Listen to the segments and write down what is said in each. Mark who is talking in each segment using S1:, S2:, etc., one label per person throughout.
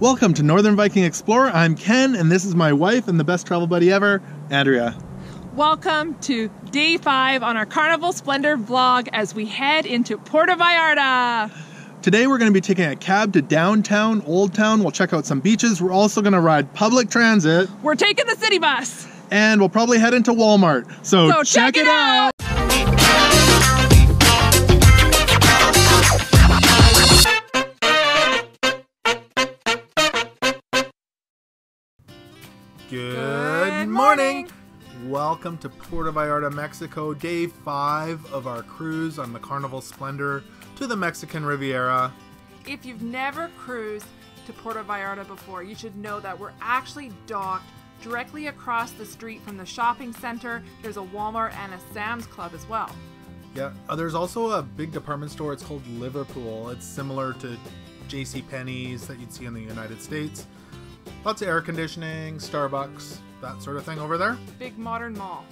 S1: Welcome to Northern Viking Explorer. I'm Ken, and this is my wife and the best travel buddy ever, Andrea.
S2: Welcome to day 5 on our Carnival Splendor vlog as we head into Puerto Vallarta.
S1: Today we're going to be taking a cab to downtown, Old Town. We'll check out some beaches. We're also going to ride public transit.
S2: We're taking the city bus.
S1: And we'll probably head into Walmart. So check it out! Good morning! Welcome to Puerto Vallarta, Mexico, day 5 of our cruise on the Carnival Splendor to the Mexican Riviera.
S2: If you've never cruised to Puerto Vallarta before, you should know that we're actually docked directly across the street from the shopping center. There's a Walmart and a Sam's Club as well.
S1: Yeah, there's also a big department store. It's called Liverpool. It's similar to JCPenney's that you'd see in the United States. Lots of air conditioning, Starbucks, that sort of thing over there.
S2: Big modern mall.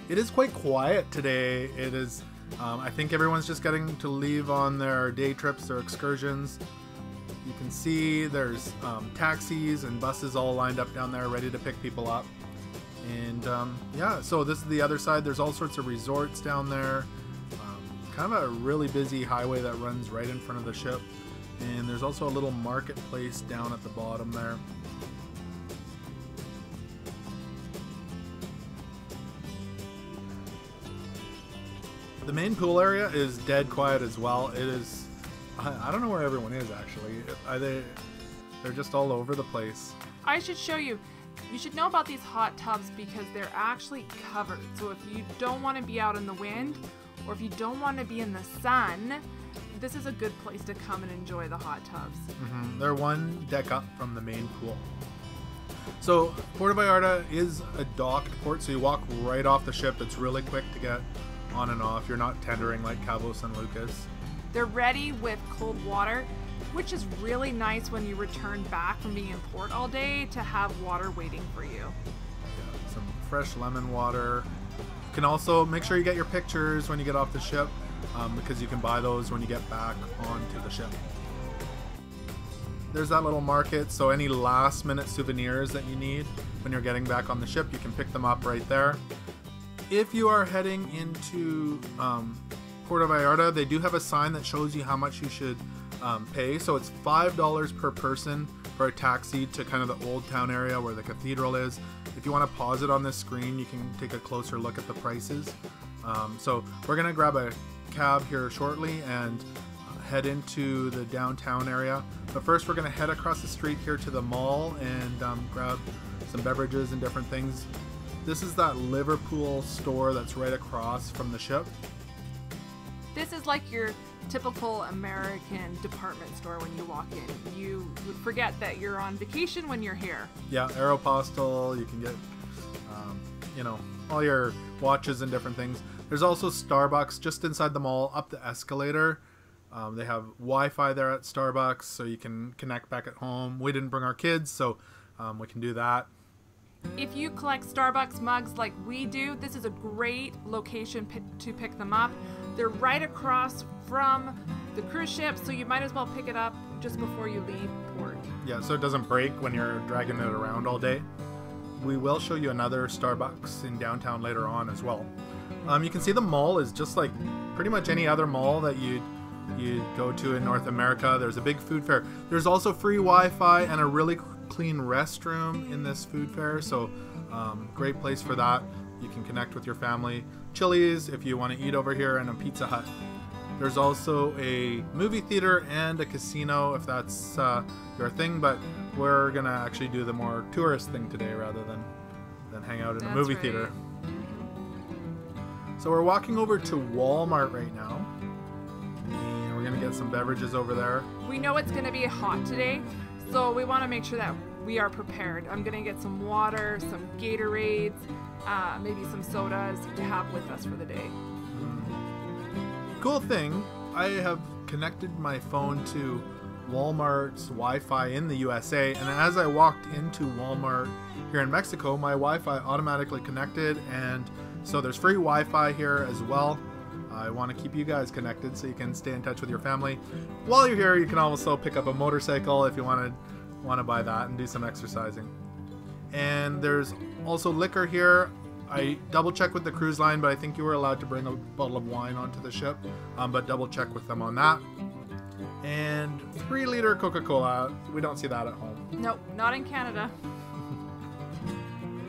S1: It is quite quiet today. It is, I think everyone's just getting to leave on their day trips or excursions. You can see there's taxis and buses all lined up down there ready to pick people up. And yeah, so this is the other side. There's all sorts of resorts down there. Kind of a really busy highway that runs right in front of the ship. And there's also a little marketplace down at the bottom there. The main pool area is dead quiet as well. It is, I don't know where everyone is actually. They're just all over the place.
S2: I should show you. You should know about these hot tubs because they're actually covered. So if you don't want to be out in the wind or if you don't want to be in the sun, this is a good place to come and enjoy the hot tubs.
S1: They're one deck up from the main pool. So Puerto Vallarta is a docked port, so you walk right off the ship. It's really quick to get on and off. You're not tendering like Cabo San Lucas.
S2: They're ready with cold water, which is really nice when you return back from being in port all day to have water waiting for you.
S1: Yeah, some fresh lemon water. You can also make sure you get your pictures when you get off the ship. Because you can buy those when you get back onto the ship. There's that little market, so any last minute souvenirs that you need when you're getting back on the ship, you can pick them up right there. If you are heading into Puerto Vallarta, they do have a sign that shows you how much you should pay. So it's $5 per person for a taxi to kind of the Old Town area where the cathedral is. If you want to pause it on this screen, you can take a closer look at the prices. So we're going to grab a cab here shortly and head into the downtown area, but first we're going to head across the street here to the mall and grab some beverages and different things. This is that Liverpool store that's right across from the ship.
S2: This is like your typical American department store. When you walk in, you would forget that you're on vacation when you're here. Yeah,
S1: Aeropostale, you can get you know, all your watches and different things. There's also Starbucks just inside the mall up the escalator. They have Wi-Fi there at Starbucks, so you can connect back at home. We didn't bring our kids, so we can do that.
S2: If you collect Starbucks mugs like we do, this is a great location to pick them up. They're right across from the cruise ship, so you might as well pick it up just before you leave port.
S1: Yeah, so it doesn't break when you're dragging it around all day. We will show you another Starbucks in downtown later on as well. You can see the mall is just like pretty much any other mall that you'd go to in North America. There's a big food fair. There's also free Wi-Fi and a really clean restroom in this food fair, so great place for that. You can connect with your family. Chili's if you want to eat over here, and a Pizza Hut. There's also a movie theater and a casino if that's your thing, but we're gonna actually do the more tourist thing today rather than hang out in a movie theater. So we're walking over to Walmart right now, and we're gonna get some beverages over there.
S2: We know it's gonna be hot today, so we want to make sure that we are prepared. I'm gonna get some water, some Gatorades, maybe some sodas to have with us for the day.
S1: Cool thing, I have connected my phone to Walmart's Wi-Fi in the USA, and as I walked into Walmart here in Mexico, my Wi-Fi automatically connected, and so there's free Wi-Fi here as well. I want to keep you guys connected so you can stay in touch with your family. While you're here, you can also pick up a motorcycle if you want to buy that and do some exercising. And there's also liquor here. I double checked with the cruise line, but I think you were allowed to bring a bottle of wine onto the ship, but double check with them on that. And 3-liter Coca-Cola. We don't see that at home.
S2: Nope, not in Canada.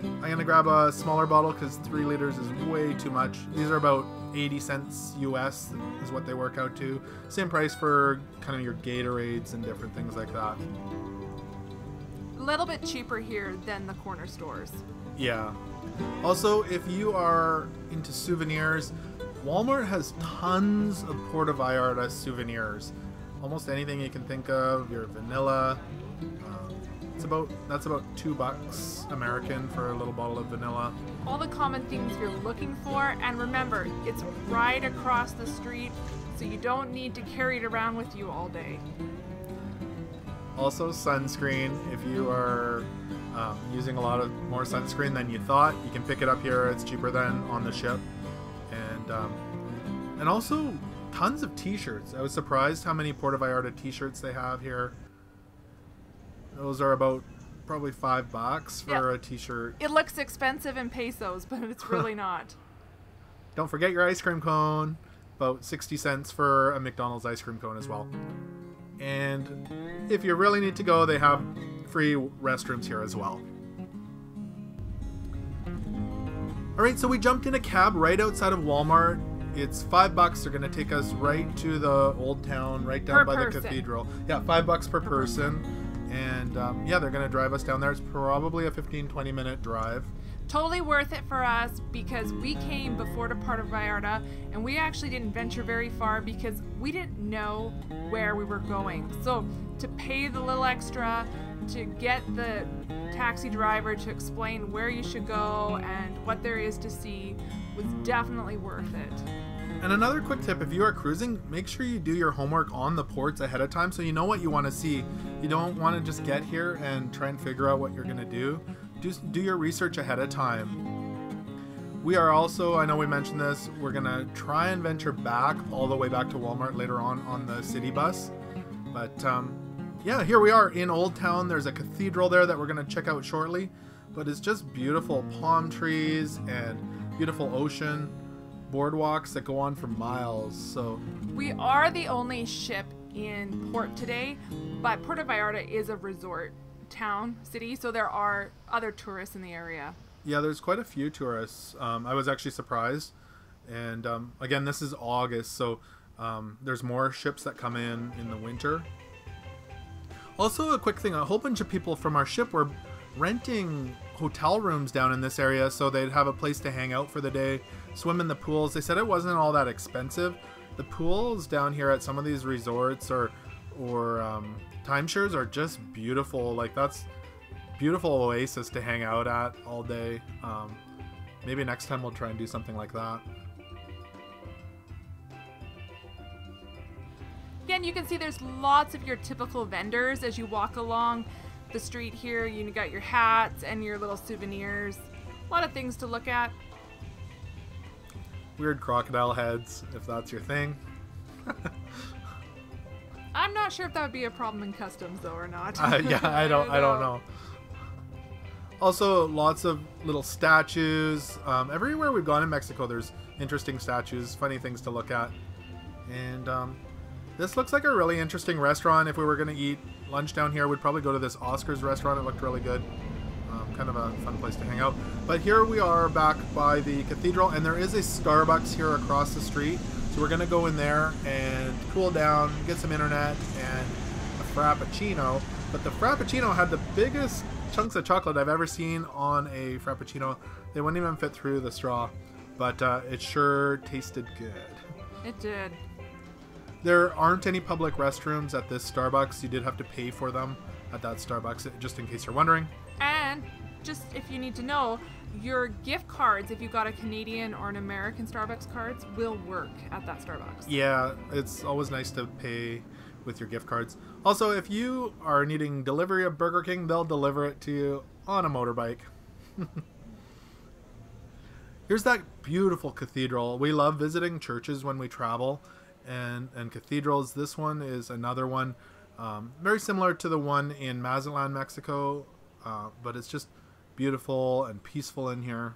S1: I'm going to grab a smaller bottle because 3 liters is way too much. These are about 80 cents US is what they work out to. Same price for kind of your Gatorades and different things like that.
S2: A little bit cheaper here than the corner stores.
S1: Yeah. Also, if you are into souvenirs, Walmart has tons of Puerto Vallarta souvenirs. Almost anything you can think of. Your vanilla. That's about $2 American for a little bottle of vanilla.
S2: All the common things you're looking for, and remember, it's right across the street, so you don't need to carry it around with you all day.
S1: Also, sunscreen. If you are using a lot of more sunscreen than you thought, you can pick it up here. It's cheaper than on the ship. And also tons of t-shirts. I was surprised how many Puerto Vallarta t-shirts they have here. Those are about probably $5 for a t-shirt.
S2: It looks expensive in pesos, but it's really not.
S1: Don't forget your ice cream cone. About 60 cents for a McDonald's ice cream cone as well. And if you really need to go, they have free restrooms here as well. Alright, so we jumped in a cab right outside of Walmart. It's $5. They're going to take us right to the old town, right down by the cathedral. Yeah, $5 per person. And yeah, they're going to drive us down there. It's probably a 15-20 minute drive.
S2: Totally worth it for us because we came before to Puerto Vallarta and we actually didn't venture very far because we didn't know where we were going. So to pay the little extra, to get the taxi driver to explain where you should go and what there is to see was definitely worth it.
S1: And another quick tip, if you are cruising, make sure you do your homework on the ports ahead of time so you know what you want to see. You don't want to just get here and try and figure out what you're going to do. Just do your research ahead of time. We are also, I know we mentioned this, we're going to try and venture back all the way back to Walmart later on the city bus. But yeah, here we are in Old Town. There's a cathedral there that we're going to check out shortly. But it's just beautiful palm trees and beautiful ocean. Boardwalks that go on for miles. So
S2: we are the only ship in port today, but Puerto Vallarta is a resort town, city, so there are other tourists in the area.
S1: Yeah, there's quite a few tourists. I was actually surprised. And again, this is August, so there's more ships that come in the winter. Also, a quick thing, a whole bunch of people from our ship were renting hotel rooms down in this area so they'd have a place to hang out for the day, swim in the pools. They said it wasn't all that expensive. The pools down here at some of these resorts or timeshares are just beautiful. Like, that's beautiful oasis to hang out at all day. Maybe next time we'll try and do something like that.
S2: Again, you can see there's lots of your typical vendors as you walk along the street here. You got your hats and your little souvenirs. A lot of things to look at.
S1: Weird crocodile heads, if that's your thing.
S2: I'm not sure if that would be a problem in customs though or not.
S1: Yeah, I don't know. Also, lots of little statues. Everywhere we've gone in Mexico, there's interesting statues, funny things to look at. And this looks like a really interesting restaurant. If we were going to eat lunch down here, we'd probably go to this Oscar's restaurant. It looked really good. Kind of a fun place to hang out. But here we are back by the cathedral, and there is a Starbucks here across the street. So we're going to go in there and cool down, get some internet, and a Frappuccino. But the Frappuccino had the biggest chunks of chocolate I've ever seen on a Frappuccino. They wouldn't even fit through the straw, but it sure tasted good.
S2: It did.
S1: There aren't any public restrooms at this Starbucks. You did have to pay for them at that Starbucks, just in case you're wondering.
S2: And just if you need to know, your gift cards, if you've got a Canadian or an American Starbucks cards, will work at that Starbucks.
S1: Yeah, it's always nice to pay with your gift cards. Also, if you are needing delivery of Burger King, they'll deliver it to you on a motorbike. Here's that beautiful cathedral. We love visiting churches when we travel, and cathedrals. This one is another one, very similar to the one in Mazatlan, Mexico, but it's just beautiful and peaceful in here.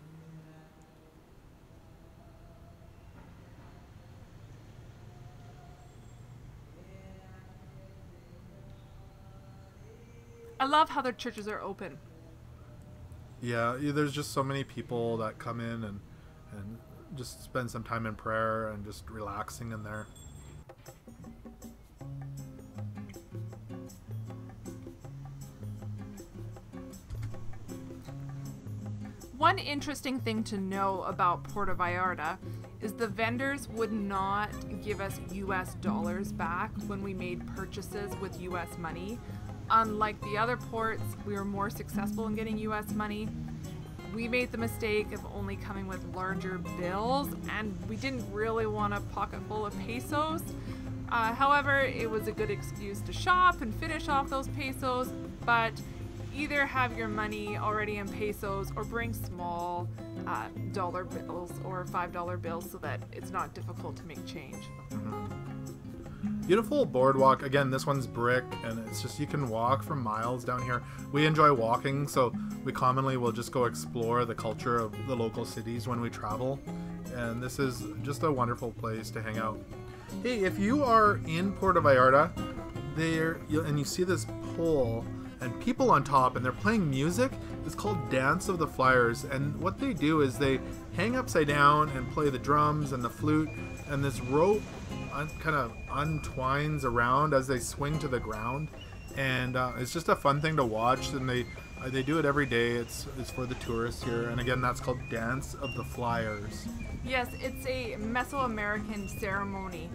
S2: I love how their churches are open.
S1: Yeah, there's just so many people that come in and just spend some time in prayer and just relaxing in there.
S2: One interesting thing to know about Puerto Vallarta is the vendors would not give us US dollars back when we made purchases with US money. Unlike the other ports, we were more successful in getting US money. We made the mistake of only coming with larger bills, and we didn't really want a pocket full of pesos. However, it was a good excuse to shop and finish off those pesos, but either have your money already in pesos or bring small dollar bills or $5 bills so that it's not difficult to make change.
S1: Beautiful boardwalk. Again, this one's brick, and it's just, you can walk for miles down here. We enjoy walking, so we commonly will just go explore the culture of the local cities when we travel, and this is just a wonderful place to hang out. Hey, if you are in Puerto Vallarta there and you see this pole and people on top and they're playing music, it's called Dance of the Flyers, and what they do is they hang upside down and play the drums and the flute, and this rope kind of untwines around as they swing to the ground, and it's just a fun thing to watch, and they do it every day. It's for the tourists here, and again, that's called Dance of the Flyers.
S2: Yes, it's a Mesoamerican ceremony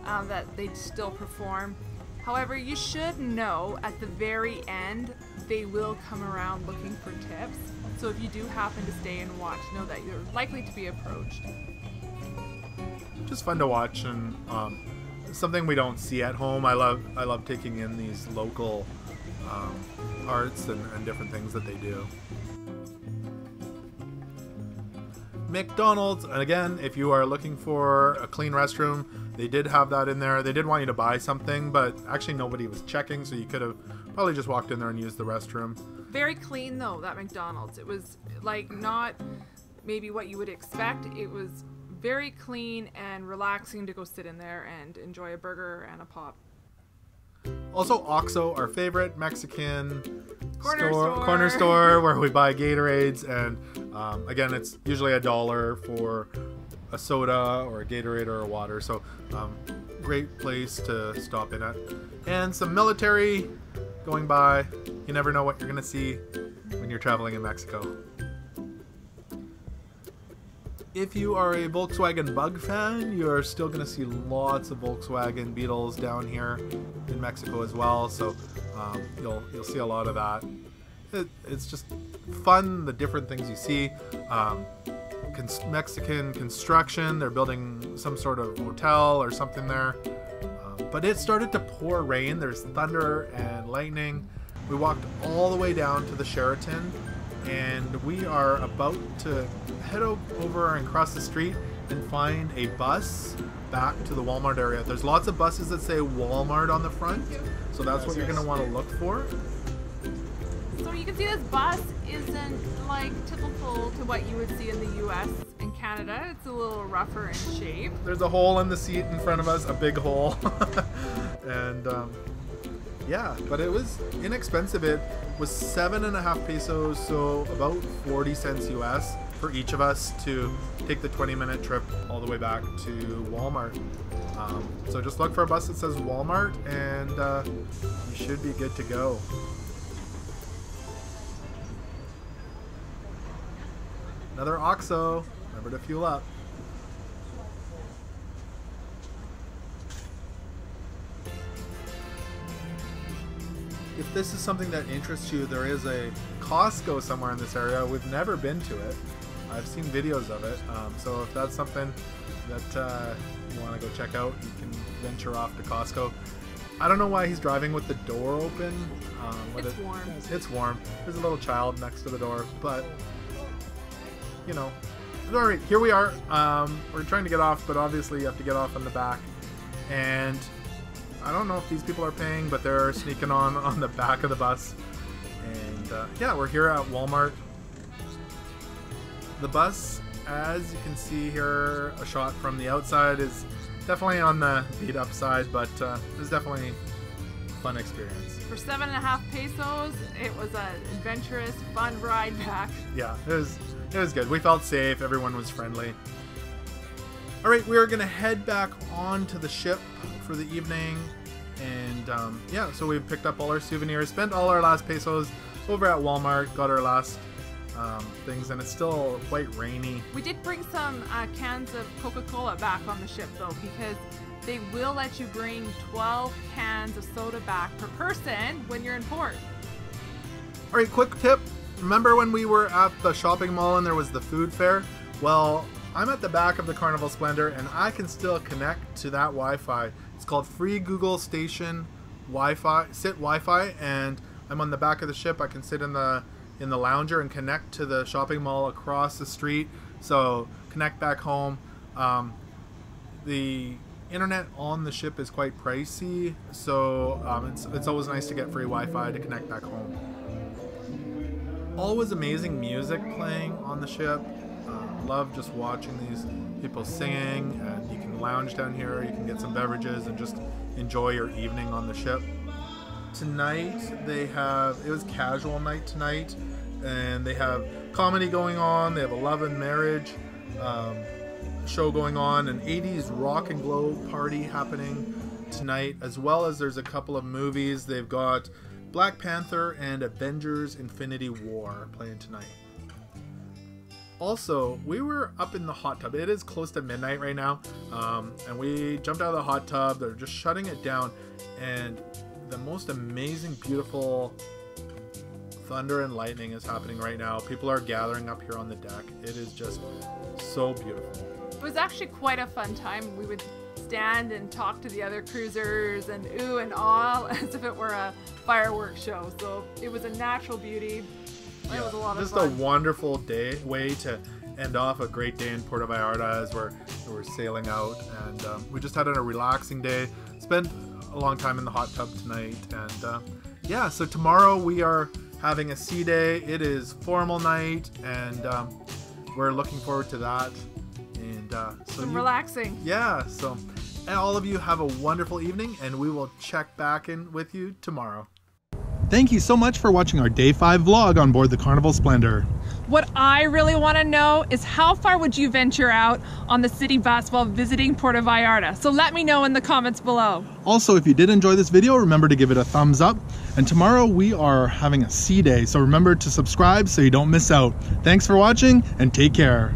S2: that they still perform. However, you should know at the very end they will come around looking for tips, so if you do happen to stay and watch, know that you're likely to be approached.
S1: Just fun to watch, and something we don't see at home. I love taking in these local arts and different things that they do. McDonald's, and again, if you are looking for a clean restroom, they did have that in there. They did want you to buy something, but actually nobody was checking, so you could have probably just walked in there and used the restroom.
S2: Very clean though, that McDonald's. It was like not maybe what you would expect. It was very clean and relaxing to go sit in there and enjoy a burger and a pop.
S1: Also, OXXO, our favorite Mexican
S2: corner
S1: store where we buy Gatorades, and again, it's usually $1 for a soda or a Gatorade or a water, so great place to stop in at. And some military going by. You never know what you're gonna see when you're traveling in Mexico. If you are a Volkswagen Bug fan, you're still going to see lots of Volkswagen Beetles down here in Mexico as well, so you'll see a lot of that. It's just fun, the different things you see. Mexican construction, they're building some sort of hotel or something there. But it started to pour rain, there's thunder and lightning. We walked all the way down to the Sheraton, and we are about to head over and cross the street and find a bus back to the Walmart area. There's lots of buses that say Walmart on the front, so that's what you're going to want to look for.
S2: So you can see this bus isn't like typical to what you would see in the US and Canada. It's a little rougher in shape.
S1: There's a hole in the seat in front of us, a big hole. And yeah, but it was inexpensive. It was 7.5 pesos, so about 40 cents US for each of us to take the 20-minute trip all the way back to Walmart. So just look for a bus that says Walmart, and you should be good to go. Another OXXO. Remember to fuel up. If this is something that interests you, there is a Costco somewhere in this area. We've never been to it. I've seen videos of it. So if that's something that you want to go check out, you can venture off to Costco. I don't know why he's driving with the door open.
S2: It's warm.
S1: It's warm. There's a little child next to the door, but you know, All right, here we are. We're trying to get off, but obviously you have to get off on the back. And I don't know if these people are paying, but they're sneaking on the back of the bus. And yeah, we're here at Walmart. The bus, as you can see here, a shot from the outside, is definitely on the beat up side, but it was definitely a fun experience.
S2: For 7.5 pesos, it was an adventurous, fun ride back.
S1: Yeah, it was good. We felt safe. Everyone was friendly. All right, we are going to head back onto the ship for the evening. And yeah, so we've picked up all our souvenirs, spent all our last pesos over at Walmart, got our last things, and it's still quite rainy.
S2: We did bring some cans of Coca-Cola back on the ship, though, because they will let you bring 12 cans of soda back per person when you're in port.
S1: All right, quick tip. Remember when we were at the shopping mall and there was the food fair? Well, I'm at the back of the Carnival Splendor and I can still connect to that Wi-Fi. It's called Free Google Station Wi-Fi, SIT Wi-Fi, and I'm on the back of the ship. I can sit in the lounger and connect to the shopping mall across the street. So connect back home. The internet on the ship is quite pricey, so it's always nice to get free Wi-Fi to connect back home. Always amazing music playing on the ship. Love just watching these people singing, and you can lounge down here, you can get some beverages and just enjoy your evening on the ship. Tonight it was casual night tonight, and they have comedy going on, they have a love and marriage show going on, an 80s rock and glow party happening tonight, as well as there's a couple of movies. They've got Black Panther and Avengers Infinity War playing tonight. Also, we were up in the hot tub. It is close to midnight right now, and we jumped out of the hot tub. They're just shutting it down, and the most amazing, beautiful thunder and lightning is happening right now. People are gathering up here on the deck. It is just so beautiful.
S2: It was actually quite a fun time. We would stand and talk to the other cruisers and ooh and ah as if it were a fireworks show. So it was a natural beauty. It was a lot of fun.
S1: Just a wonderful way to end off a great day in Puerto Vallarta as we're sailing out, and we just had a relaxing day. Spent a long time in the hot tub tonight, and yeah, so tomorrow we are having a sea day. It is formal night, and we're looking forward to that. And so
S2: relaxing.
S1: Yeah, so all of you have a wonderful evening, and we will check back in with you tomorrow. Thank you so much for watching our Day 5 vlog on board the Carnival Splendor.
S2: What I really want to know is how far would you venture out on the city bus while visiting Puerto Vallarta? So let me know in the comments below.
S1: Also, if you did enjoy this video, remember to give it a thumbs up. And tomorrow we are having a sea day, so remember to subscribe so you don't miss out. Thanks for watching, and take care.